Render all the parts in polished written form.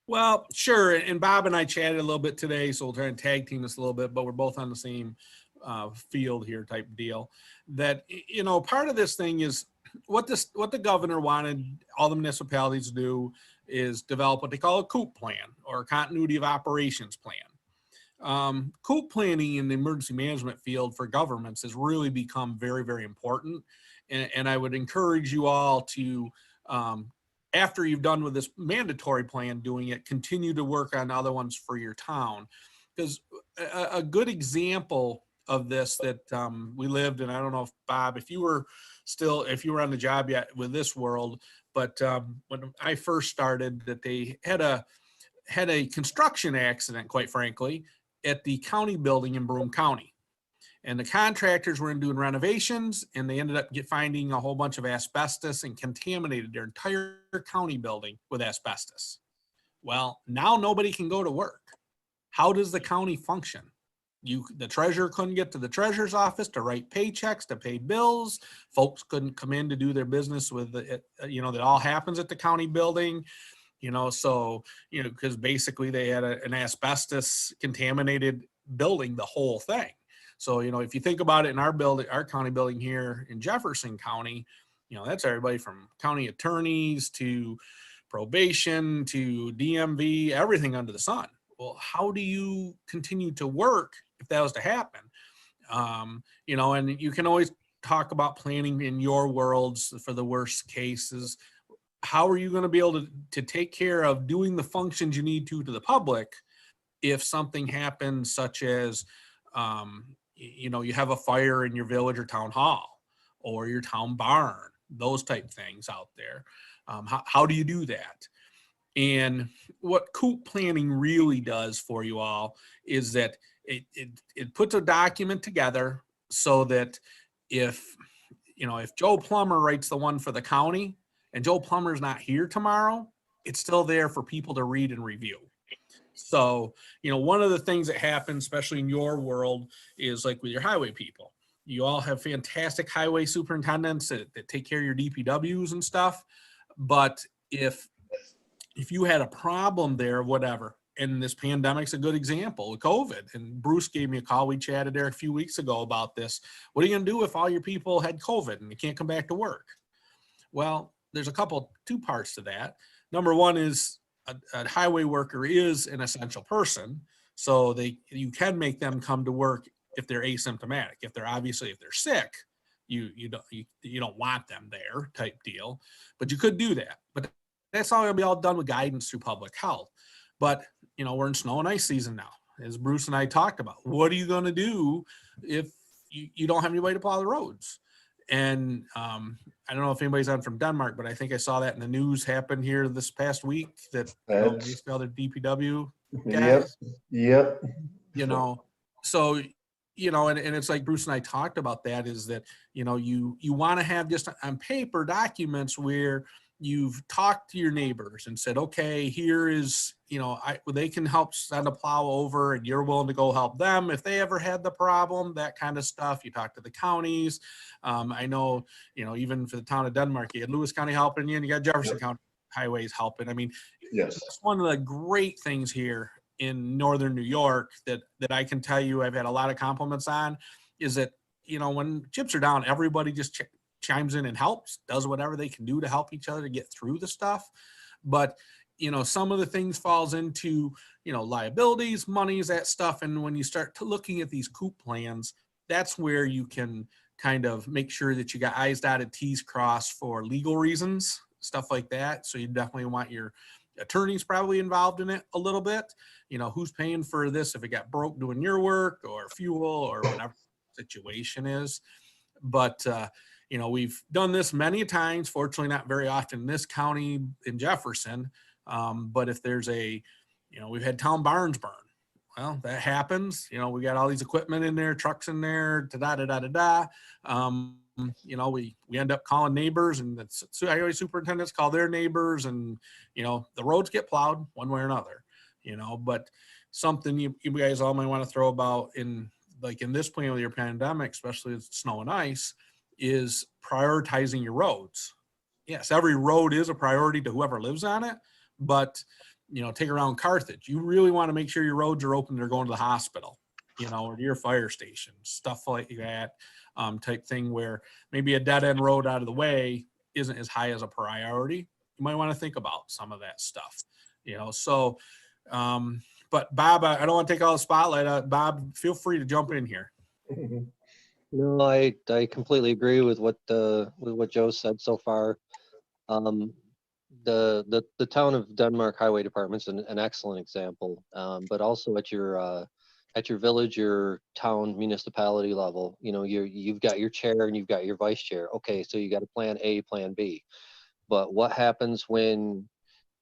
Well, sure. And Bob and I chatted a little bit today, so we'll try and tag team this a little bit, but we're both on the same field here type deal. That, part of this thing is what the governor wanted all the municipalities to do is develop what they call a COOP plan, or continuity of operations plan. COOP planning in the emergency management field for governments has really become very, very important. And I would encourage you all to, after you've done with this mandatory plan doing it, continue to work on other ones for your town. Because a good example of this that we lived, and I don't know if Bob, if you were on the job yet with this world, but when I first started, that they had a construction accident, quite frankly, at the county building in Broome County. And the contractors were in doing renovations, and they ended up finding a whole bunch of asbestos and contaminated their entire county building with asbestos. Well, now nobody can go to work. How does the county function? The treasurer couldn't get to the treasurer's office to write paychecks, to pay bills. Folks couldn't come in to do their business with it. That all happens at the county building. Because basically they had an asbestos contaminated building, the whole thing. So, if you think about it, in our county building here in Jefferson County, that's everybody from county attorneys to probation to DMV, everything under the sun. Well, how do you continue to work if that was to happen? And you can always talk about planning in your worlds for the worst cases. How are you going to be able to take care of doing the functions you need to the public if something happens, such as, you have a fire in your village or town hall or your town barn, those type things out there? How do you do that? And what COOP planning really does for you all is that it puts a document together so that if Joe Plummer writes the one for the county, and Joe Plummer's not here tomorrow, it's still there for people to read and review. So, one of the things that happens, especially in your world, is like with your highway people. You all have fantastic highway superintendents that take care of your DPWs and stuff. But if you had a problem there, whatever, and this pandemic's a good example of COVID, and Bruce gave me a call. We chatted there a few weeks ago about this. What are you going to do if all your people had COVID and they can't come back to work? Well, there's two parts to that. Number one is a highway worker is an essential person. So you can make them come to work if they're asymptomatic. If they're sick, you don't want them there type deal, but you could do that. But that's all going to be all done with guidance through public health. But, we're in snow and ice season now, as Bruce and I talked about. What are you going to do if you don't have anybody to plow the roads? And I don't know if anybody's on from Denmark, but I think I saw that in the news happen here this past week that basically all their DPW guys. Yep. So, and it's like Bruce and I talked about that, is that, you want to have just on paper documents where you've talked to your neighbors and said, okay, here is, they can help send a plow over and you're willing to go help them if they ever had the problem, that kind of stuff. You talk to the counties. I know, even for the town of Denmark, you had Lewis County helping you, and you got Jefferson County Highways helping. I mean, yes, that's one of the great things here in Northern New York that I can tell you I've had a lot of compliments on, is that, when chips are down, everybody just chimes in and helps, does whatever they can do to help each other to get through the stuff. But, some of the things falls into, liabilities, monies, that stuff. And when you start looking at these COOP plans, that's where you can kind of make sure that you got I's dotted, T's crossed for legal reasons, stuff like that. So you definitely want your attorneys probably involved in it a little bit. Who's paying for this if it got broke doing your work, or fuel, or whatever the situation is. But, we've done this many times, fortunately not very often in this county in Jefferson. But if there's we've had town barns burn. Well, that happens. We got all these equipment in there, trucks in there, we end up calling neighbors, and the highway superintendents call their neighbors, and, the roads get plowed one way or another, but something you guys all might want to throw about in this plan with your pandemic, especially with snow and ice, is prioritizing your roads. Yes, every road is a priority to whoever lives on it, but take around Carthage. You really want to make sure your roads are open. They're going to the hospital, or to your fire station, stuff like that, type thing, where maybe a dead end road out of the way isn't as high as a priority. You might want to think about some of that stuff, so, but Bob, I don't want to take all the spotlight. Bob, feel free to jump in here. No, I completely agree with what Joe said so far. The town of Denmark Highway Department's an excellent example, but also at your village, your town, municipality level, you've got your chair and you've got your vice chair. Okay, so you got a plan A, plan B. But what happens when,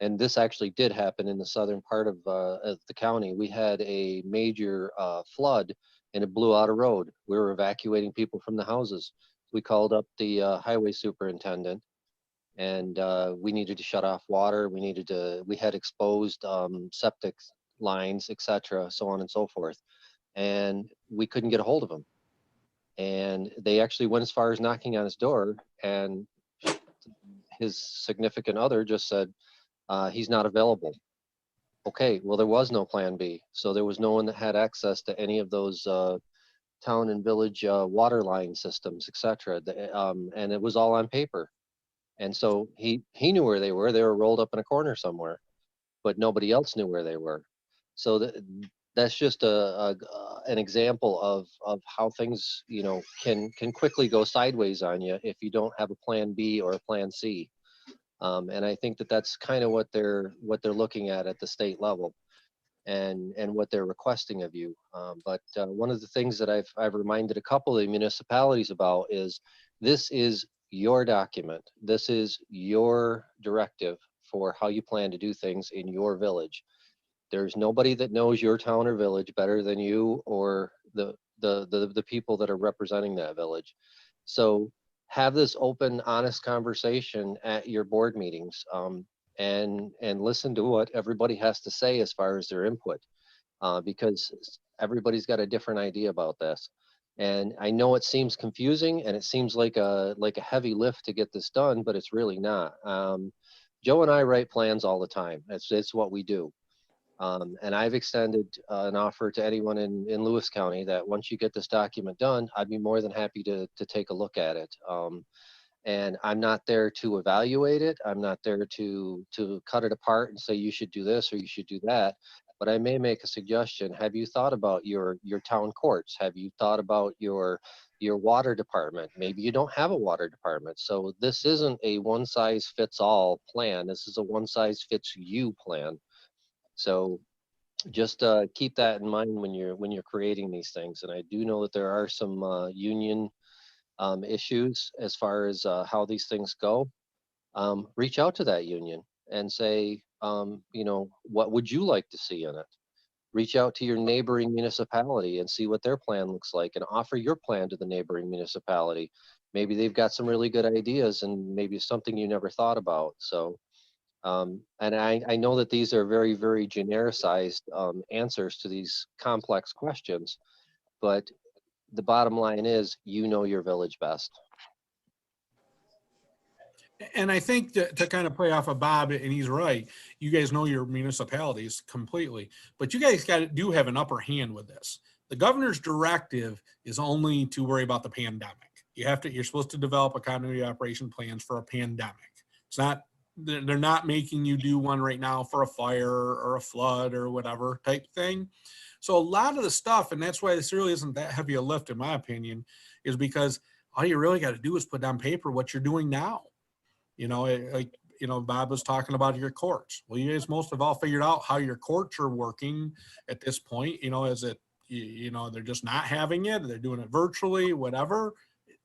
and this actually did happen in the southern part of the county, we had a major flood and it blew out a road. We were evacuating people from the houses. We called up the highway superintendent, and we needed to shut off water. We had exposed septic lines, etc., so on and so forth. And we couldn't get a hold of him. And they actually went as far as knocking on his door, and his significant other just said, he's not available. Okay, well, there was no plan B. So there was no one that had access to any of those town and village water line systems, etc. And it was all on paper. And so he knew where they were. They were rolled up in a corner somewhere, but nobody else knew where they were. So that's just an example of how things, can quickly go sideways on you if you don't have a plan B or a plan C. And I think that's kind of what they're looking at the state level, and what they're requesting of you. But one of the things that I've reminded a couple of the municipalities about is, this is your document. This is your directive for how you plan to do things in your village. There's nobody that knows your town or village better than you or the people that are representing that village. So have this open, honest conversation at your board meetings, and listen to what everybody has to say as far as their input, because everybody's got a different idea about this. And I know it seems confusing and it seems like a heavy lift to get this done, but it's really not. Joe and I write plans all the time. It's what we do. And I've extended an offer to anyone in Lewis County that once you get this document done, I'd be more than happy to take a look at it. And I'm not there to evaluate it. I'm not there to cut it apart and say you should do this or you should do that. But I may make a suggestion. Have you thought about your town courts? Have you thought about your water department? Maybe you don't have a water department. So this isn't a one size fits all plan. This is a one size fits you plan. So just keep that in mind when you're creating these things. And I do know that there are some union issues as far as how these things go. Reach out to that union and say, what would you like to see in it? Reach out to your neighboring municipality and see what their plan looks like, and offer your plan to the neighboring municipality. Maybe they've got some really good ideas and maybe something you never thought about. So, and I know that these are very, very genericized answers to these complex questions, but the bottom line is, your village best. And I think to kind of play off of Bob, and he's right, you guys know your municipalities completely, but you guys do have an upper hand with this. The governor's directive is only to worry about the pandemic. You're supposed to develop a continuity operation plans for a pandemic. It's not, they're not making you do one right now for a fire or a flood or whatever type thing. So a lot of the stuff, and that's why this really isn't that heavy a lift in my opinion, is because all you really got to do is put down paper what you're doing now. Bob was talking about your courts. Well, you guys most of all figured out how your courts are working at this point. Is it, they're just not having it, they're doing it virtually, whatever.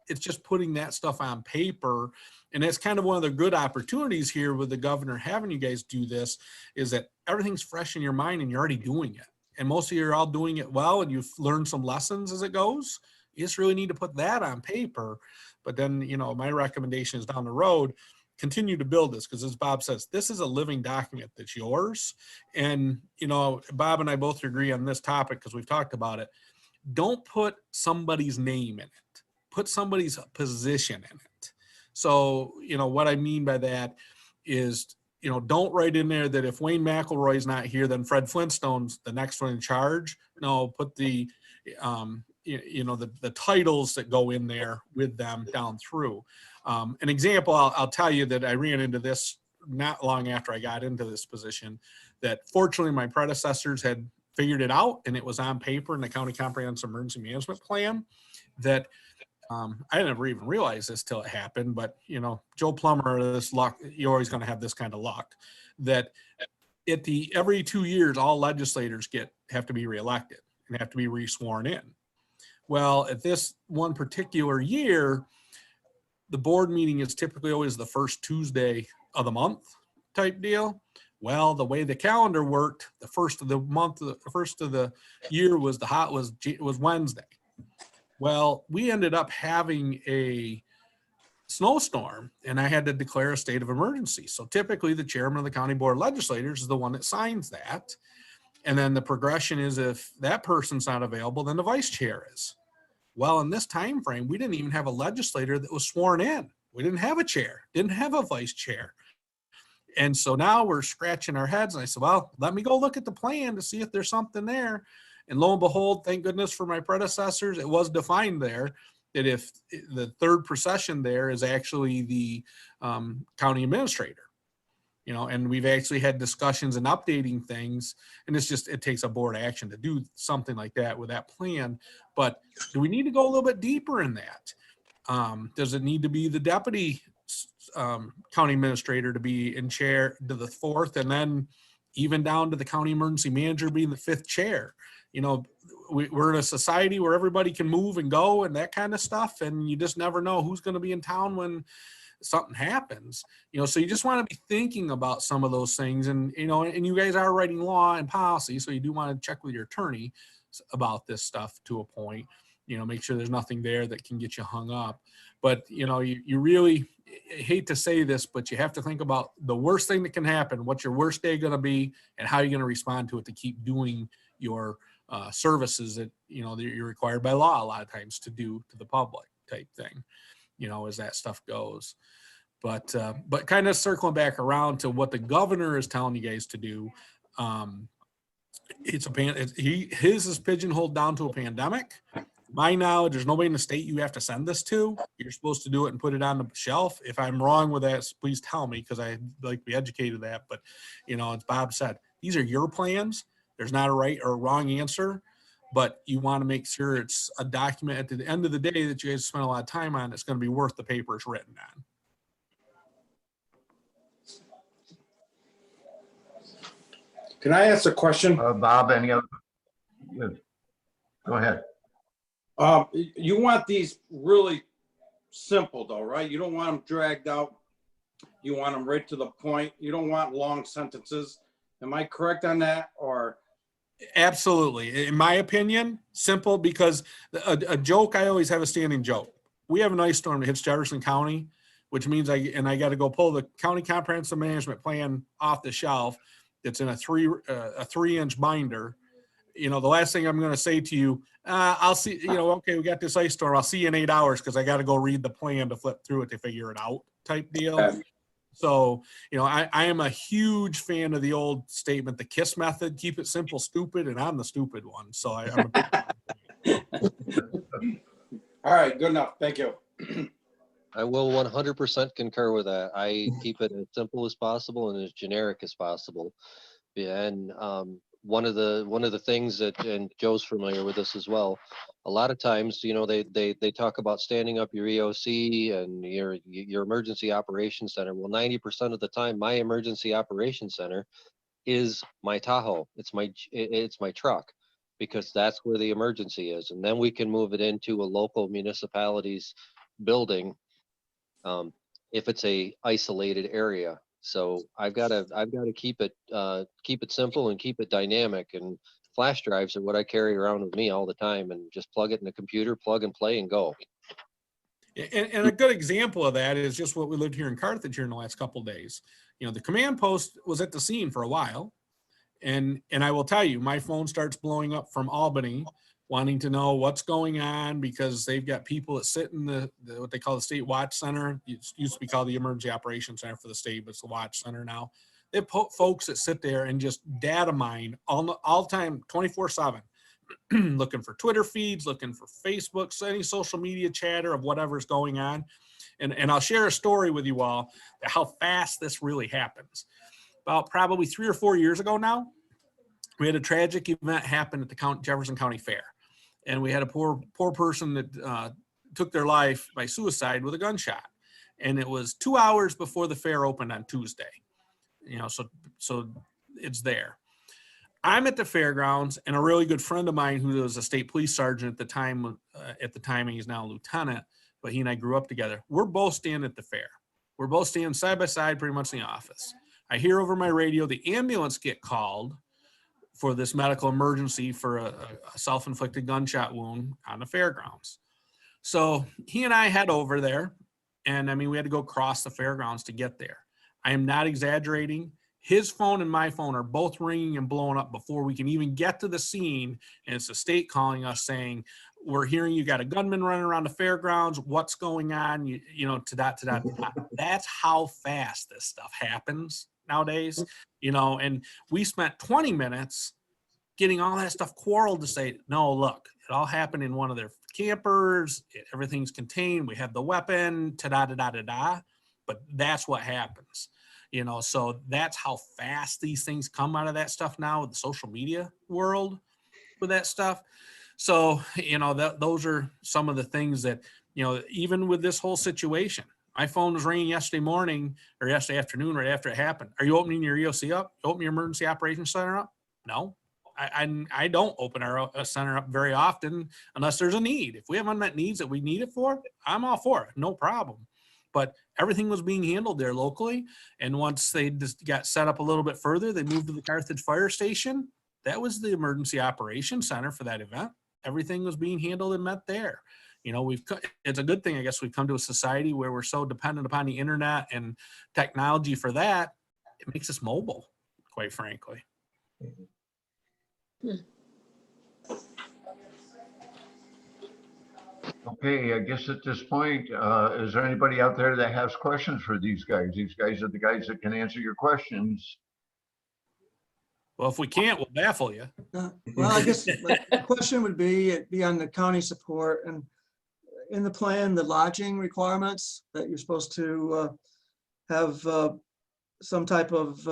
It's just putting that stuff on paper. And that's kind of one of the good opportunities here with the governor having you guys do this, is that everything's fresh in your mind and you're already doing it. And most of you are all doing it well, and you've learned some lessons as it goes. You just really need to put that on paper. But then, my recommendation is down the road, continue to build this, because as Bob says, this is a living document that's yours. And, Bob and I both agree on this topic because we've talked about it. Don't put somebody's name in it. Put somebody's position in it. So, what I mean by that is don't write in there that if Wayne McElroy's not here, then Fred Flintstone's the next one in charge. No, put the, the titles that go in there with them down through. An example, I'll tell you that I ran into this not long after I got into this position, that fortunately my predecessors had figured it out, and it was on paper in the County Comprehensive Emergency Management Plan that I never even realized this till it happened, but Joe Plummer, this luck, you're always going to have this kind of luck, that every 2 years, all legislators have to be reelected and have to be re-sworn in. Well, at this one particular year, the board meeting is typically always the first Tuesday of the month type deal. Well, the way the calendar worked, the first of the month, the first of the year was Wednesday. Well, we ended up having a snowstorm, and I had to declare a state of emergency. So typically the chairman of the county board of legislators is the one that signs that. And then the progression is, if that person's not available, then the vice chair is. Well, in this time frame, we didn't even have a legislator that was sworn in. We didn't have a chair, didn't have a vice chair. And so now we're scratching our heads. And I said, well, let me go look at the plan to see if there's something there. And lo and behold, thank goodness for my predecessors, it was defined there that if the third procession there is actually the county administrator, and we've actually had discussions and updating things, and it takes a board action to do something like that with that plan. But do we need to go a little bit deeper in that? Does it need to be the deputy county administrator to be in chair to the fourth, and then even down to the county emergency manager being the fifth chair? We're in a society where everybody can move and go and that kind of stuff, and you just never know who's going to be in town when something happens. So you just want to be thinking about some of those things, and and you guys are writing law and policy, so you do want to check with your attorney about this stuff to a point. Make sure there's nothing there that can get you hung up. But you really hate to say this, but you have to think about the worst thing that can happen. What's your worst day going to be, and how you're going to respond to it to keep doing your services that that you're required by law a lot of times to do to the public type thing, as that stuff goes. But kind of circling back around to what the governor is telling you guys to do, his is pigeonholed down to a pandemic. My knowledge, there's nobody in the state you have to send this to. You're supposed to do it and put it on the shelf. If I'm wrong with that, please tell me, because I'd like to be educated of that. But as Bob said, these are your plans. There's not a right or a wrong answer, but you want to make sure it's a document at the end of the day that you guys spend a lot of time on. It's going to be worth the paper it's written on. Can I ask a question? Bob, any other? Go ahead. You want these really simple though, right? You don't want them dragged out. You want them right to the point. You don't want long sentences. Am I correct on that? Or absolutely, in my opinion, simple, because a joke, I always have a standing joke. We have an ice storm that hits Jefferson County, which means I got to go pull the county comprehensive management plan off the shelf. It's in a 3-inch binder. The last thing I'm going to say to you, I'll see, okay, we got this ice storm. I'll see you in 8 hours, because I got to go read the plan to flip through it to figure it out type deal. Okay. So, I am a huge fan of the old statement, the KISS method, keep it simple, stupid, and I'm the stupid one. So I'm all right, good enough. Thank you. I will 100% concur with that. I keep it as simple as possible and as generic as possible. And one of the things that, and Joe's familiar with this as well, a lot of times, they talk about standing up your EOC and your emergency operations center. Well, 90% of the time, my emergency operations center is my Tahoe. It's my truck, because that's where the emergency is. And then we can move it into a local municipality's building if it's a isolated area. So I've got to keep it simple and keep it dynamic. And flash drives are what I carry around with me all the time, and just plug it in the computer, plug and play, and go. And a good example of that is just what we lived here in Carthage here in the last couple of days. The command post was at the scene for a while, and I will tell you, my phone starts blowing up from Albany wanting to know what's going on because they've got people that sit in the what they call the state watch center. It used to be called the emergency operations center for the state, but it's the watch center now. They have folks that sit there and just data mine all time, 24/7, looking for Twitter feeds, looking for Facebook, any social media chatter of whatever's going on. And I'll share a story with you all how fast this really happens. About probably 3 or 4 years ago now, we had a tragic event happen at the Jefferson County Fair. And we had a poor person that took their life by suicide with a gunshot. And it was 2 hours before the fair opened on Tuesday. So it's there. I'm at the fairgrounds, and a really good friend of mine who was a state police sergeant at the time, and he's now a lieutenant, but he and I grew up together. We're both standing at the fair. We're both standing side by side, pretty much in the office. I hear over my radio the ambulance get called for this medical emergency for a self-inflicted gunshot wound on the fairgrounds. So he and I head over there, and I mean, we had to go across the fairgrounds to get there. I am not exaggerating. His phone and my phone are both ringing and blowing up before we can even get to the scene. And it's the state calling us saying, we're hearing you got a gunman running around the fairgrounds. What's going on? That's how fast this stuff happens nowadays, and we spent 20 minutes getting all that stuff quarreled to say, no, look, it all happened in one of their campers. Everything's contained. We have the weapon, but that's what happens. So that's how fast these things come out of that stuff now with the social media world with that stuff. So, those are some of the things that, even with this whole situation, my phone was ringing yesterday morning or yesterday afternoon, right after it happened. Are you opening your EOC up? Open your emergency operations center up? No, I don't open our center up very often unless there's a need. If we have unmet needs that we need it for, I'm all for it. No problem. But everything was being handled there locally. And once they just got set up a little bit further, they moved to the Carthage Fire Station. That was the emergency operations center for that event. Everything was being handled and met there. It's a good thing, I guess, we've come to a society where we're so dependent upon the internet and technology for that. It makes us mobile, quite frankly. Okay, I guess at this point, is there anybody out there that has questions for these guys? These guys are the guys that can answer your questions. Well, if we can't, we'll baffle you. Well, I guess the question would be on the county support, and in the plan, the lodging requirements that you're supposed to have some type of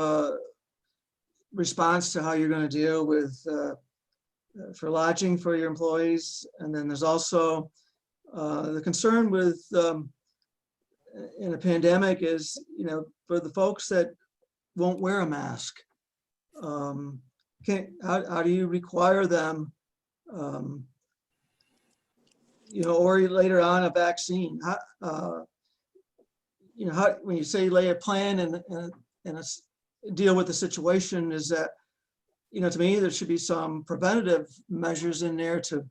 response to how you're going to deal with for lodging for your employees. And then there's also the concern with in a pandemic is, for the folks that won't wear a mask. How do you require them, or later on a vaccine? When you say lay a plan and deal with the situation, is that, to me, there should be some preventative measures in there to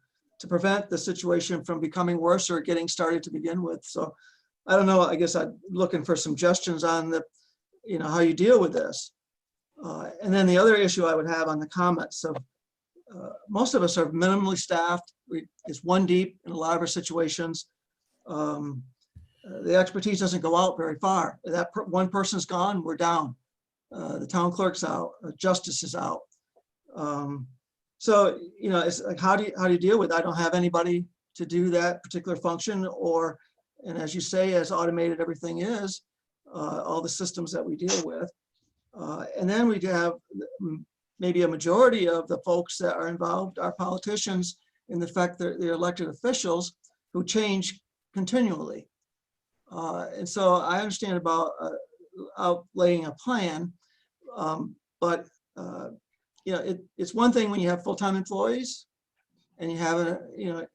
prevent the situation from becoming worse or getting started to begin with. So I don't know, I guess I'm looking for suggestions on how you deal with this. And then the other issue I would have on the comments of most of us are minimally staffed. It's one deep in a lot of our situations. The expertise doesn't go out very far. That one person's gone, we're down. The town clerk's out, justice is out. So, it's like, how do you deal with it? I don't have anybody to do that particular function, and as you say, as automated everything is, all the systems that we deal with. And then we have maybe a majority of the folks that are involved are politicians in the fact that they're elected officials who change continually. And so I understand about outlaying a plan, but it's one thing when you have full-time employees and you have a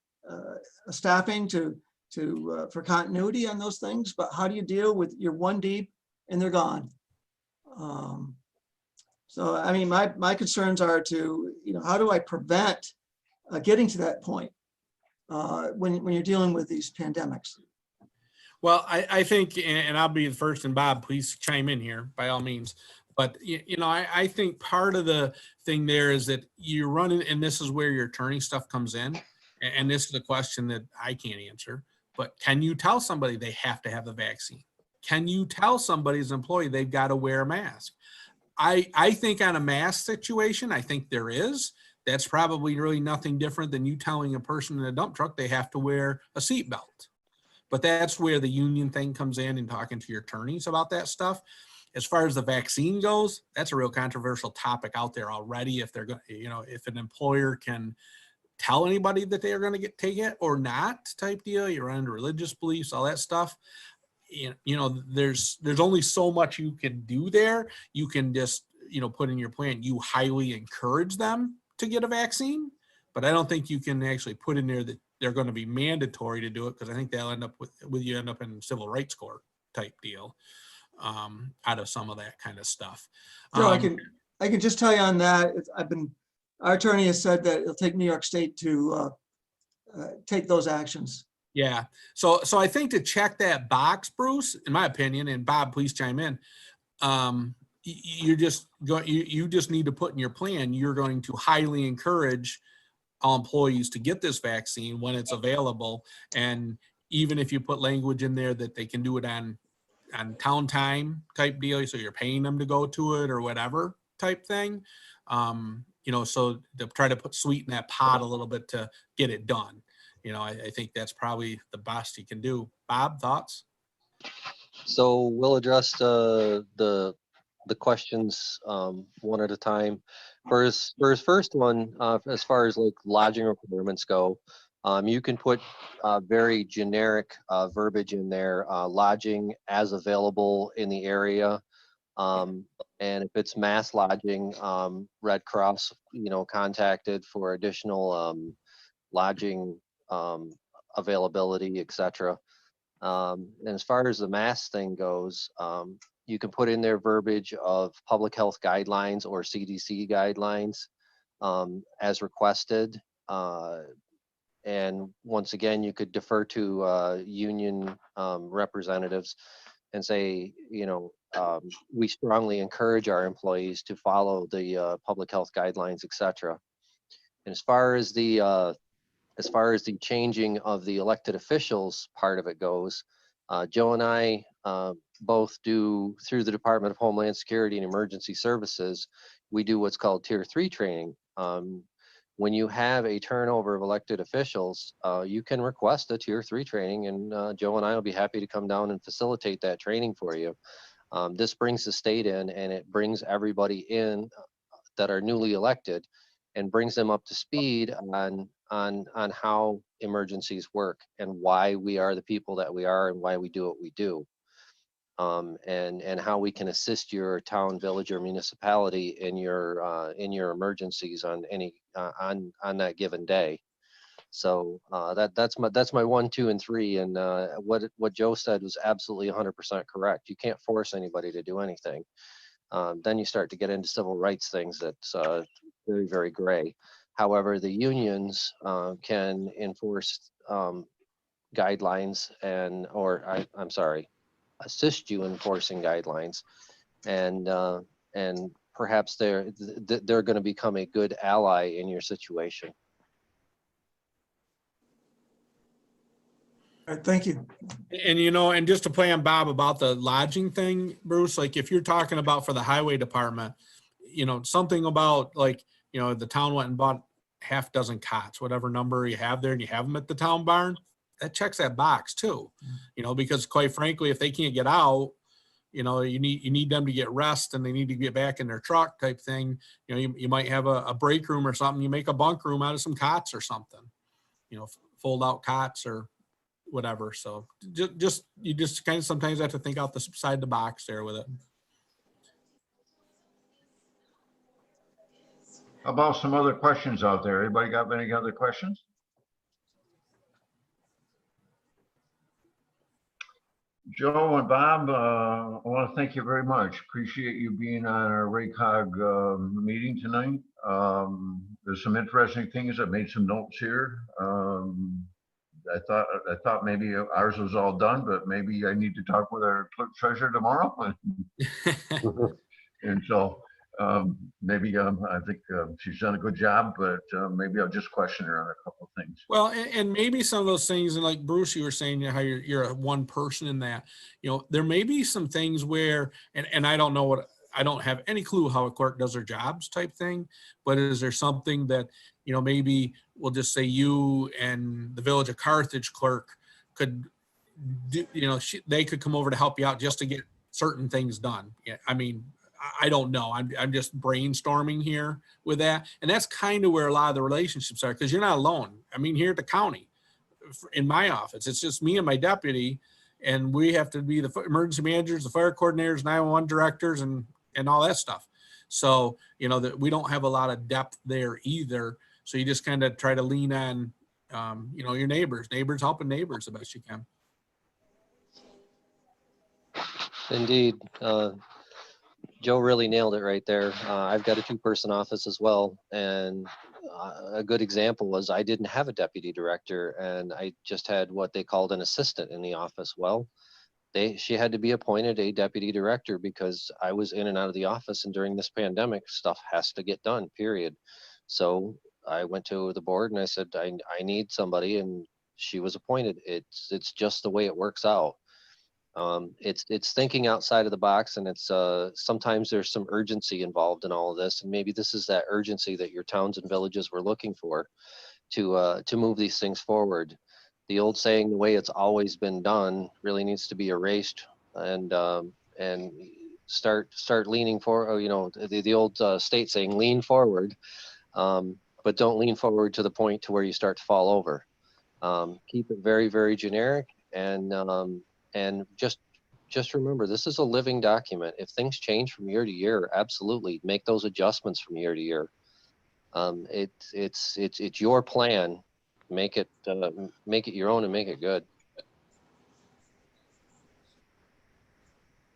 staffing for continuity on those things, but how do you deal with your one deep and they're gone? So, I mean, my concerns are how do I prevent getting to that point when you're dealing with these pandemics? Well, I think, and I'll be the first, and Bob, please chime in here by all means. But you know, I think part of the thing there is that you're running, and this is where your attorney stuff comes in. And this is a question that I can't answer, but can you tell somebody they have to have the vaccine? Can you tell somebody's employee they've got to wear a mask? I think on a mask situation, I think there is. That's probably really nothing different than you telling a person in a dump truck they have to wear a seatbelt. But that's where the union thing comes in and talking to your attorneys about that stuff. As far as the vaccine goes, that's a real controversial topic out there already. If they're going, you know, if an employer can tell anybody that they are going to take it or not, type deal, you run into religious beliefs, all that stuff. You know, there's only so much you can do there. You can just, you know, put in your plan, you highly encourage them to get a vaccine, but I don't think you can actually put in there that they're going to be mandatory to do it, because I think they'll end up with you end up in civil rights court type deal out of some of that kind of stuff. Joe, I can just tell you on that. Our attorney has said that it'll take New York State to take those actions. Yeah. So I think to check that box, Bruce, in my opinion, and Bob, please chime in. You just need to put in your plan, you're going to highly encourage all employees to get this vaccine when it's available. And even if you put language in there that they can do it on town time type deal, so you're paying them to go to it or whatever type thing, you know, so to try to sweeten that pot a little bit to get it done. You know, I think that's probably the best you can do. Bob, thoughts? So we'll address the questions one at a time. For his first one, as far as like lodging requirements go, you can put very generic verbiage in there, lodging as available in the area. And if it's mass lodging, Red Cross, you know, contacted for additional lodging availability, etc. And as far as the mask thing goes, you can put in there verbiage of public health guidelines or CDC guidelines as requested. And once again, you could defer to union representatives and say, you know, we strongly encourage our employees to follow the public health guidelines, etc. And as far as the changing of the elected officials part of it goes, Joe and I both do, through the Department of Homeland Security and Emergency Services, we do what's called Tier 3 training. When you have a turnover of elected officials, you can request a Tier 3 training, and Joe and I will be happy to come down and facilitate that training for you. This brings the state in, and it brings everybody in that are newly elected and brings them up to speed on how emergencies work and why we are the people that we are and why we do what we do, and how we can assist your town, village, or municipality in your emergencies on any on that given day. So that's my 1, 2, and 3. And what Joe said was absolutely 100% correct. You can't force anybody to do anything. Then you start to get into civil rights things that's very, very gray. However, the unions can enforce guidelines I'm sorry, assist you in enforcing guidelines, and perhaps they're going to become a good ally in your situation. All right, thank you. And, you know, and just to play on Bob about the lodging thing, Bruce, like if you're talking about for the highway department, you know, something about like, you know, the town went and bought half dozen cots, whatever number you have there, and you have them at the town barn, that checks that box too, you know, because quite frankly, if they can't get out, you know, you need them to get rest and they need to get back in their truck type thing. You know, you might have a break room or something. You make a bunk room out of some cots or something, you know, fold out cots or whatever. So you just kind of sometimes have to think out the side of the box there with it. How about some other questions out there? Anybody got any other questions? Joe and Bob, I want to thank you very much. Appreciate you being on our RACOG meeting tonight. There's some interesting things. I made some notes here. I thought maybe ours was all done, but maybe I need to talk with our clerk treasurer tomorrow. And so maybe I think she's done a good job, but maybe I'll just question her on a couple of things. Well, and maybe some of those things, and like Bruce, you were saying, how you're a one person in that, there may be some things where, and I don't know I don't have any clue how a clerk does their jobs type thing, but is there something that, maybe we'll just say you and the Village of Carthage clerk could do, they could come over to help you out just to get certain things done. Yeah, I mean, I don't know. I'm just brainstorming here with that. And that's kind of where a lot of the relationships are, because you're not alone. I mean, here at the county, in my office, it's just me and my deputy, and we have to be the emergency managers, the fire coordinators, 911 directors, and all that stuff. So, that we don't have a lot of depth there either. So you just kind of try to lean on, your neighbors helping neighbors the best you can. Indeed. Joe really nailed it right there. I've got a 2-person office as well. And a good example was I didn't have a deputy director, and I just had what they called an assistant in the office. Well, she had to be appointed a deputy director because I was in and out of the office, and during this pandemic, stuff has to get done, period. So I went to the board and I said, I need somebody, and she was appointed. It's just the way it works out. It's thinking outside of the box, and it's sometimes there's some urgency involved in all of this, and maybe this is that urgency that your towns and villages were looking for to move these things forward. The old saying, the way it's always been done, really needs to be erased, and start leaning for, the old state saying, lean forward, but don't lean forward to the point to where you start to fall over. Keep it very, very generic, and just remember, this is a living document. If things change from year to year, absolutely make those adjustments from year to year. It's your plan. Make it your own and make it good.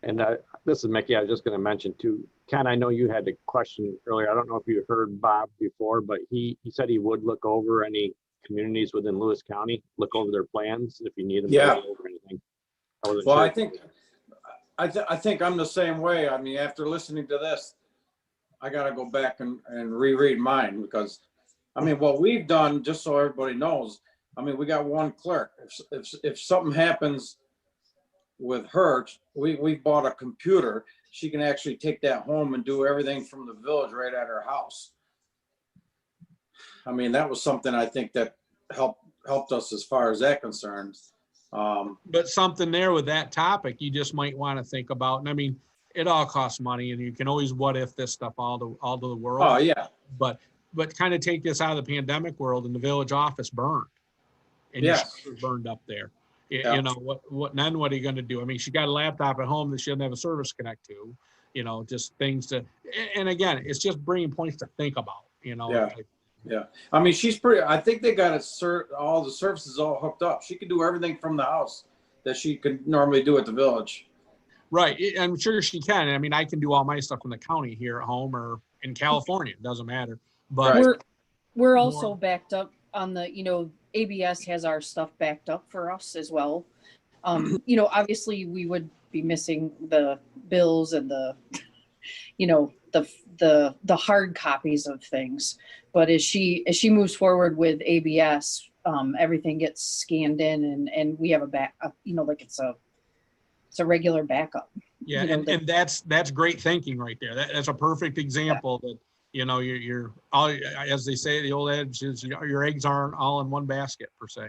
And this is Mickey. I was just going to mention too, Ken, I know you had a question earlier. I don't know if you heard Bob before, but he said he would look over any communities within Lewis County, look over their plans if you need them to look over anything. Well, I think I'm the same way. I mean, after listening to this, I got to go back and reread mine, because I mean, what we've done, just so everybody knows, I mean, we got one clerk. If something happens with her, we bought a computer. She can actually take that home and do everything from the village right at her house. I mean, that was something I think that helped us as far as that concerns. But something there with that topic, you just might want to think about. And I mean, it all costs money, and you can always what if this stuff all to the world. Oh yeah. But kind of take this out of the pandemic world, and the village office burned, and Yes. your burned up there. Yeah. You know what? Then what are you going to do? I mean, she got a laptop at home that she doesn't have a service connect to. Just things to. And again, it's just bringing points to think about. Yeah. Yeah. I mean, she's pretty. I think they got all the services all hooked up. She could do everything from the house that she could normally do at the village. Right. I'm sure she can. I mean, I can do all my stuff in the county here at home or in California. It doesn't matter. But Right. We're also backed up on the, ABS has our stuff backed up for us as well. Obviously we would be missing the bills and the hard copies of things. But as she moves forward with ABS, everything gets scanned in and we have a back, like it's a regular backup. yeah, and that's great thinking right there. That's a perfect example that, you're all, as they say, the old adage is your eggs aren't all in one basket per se.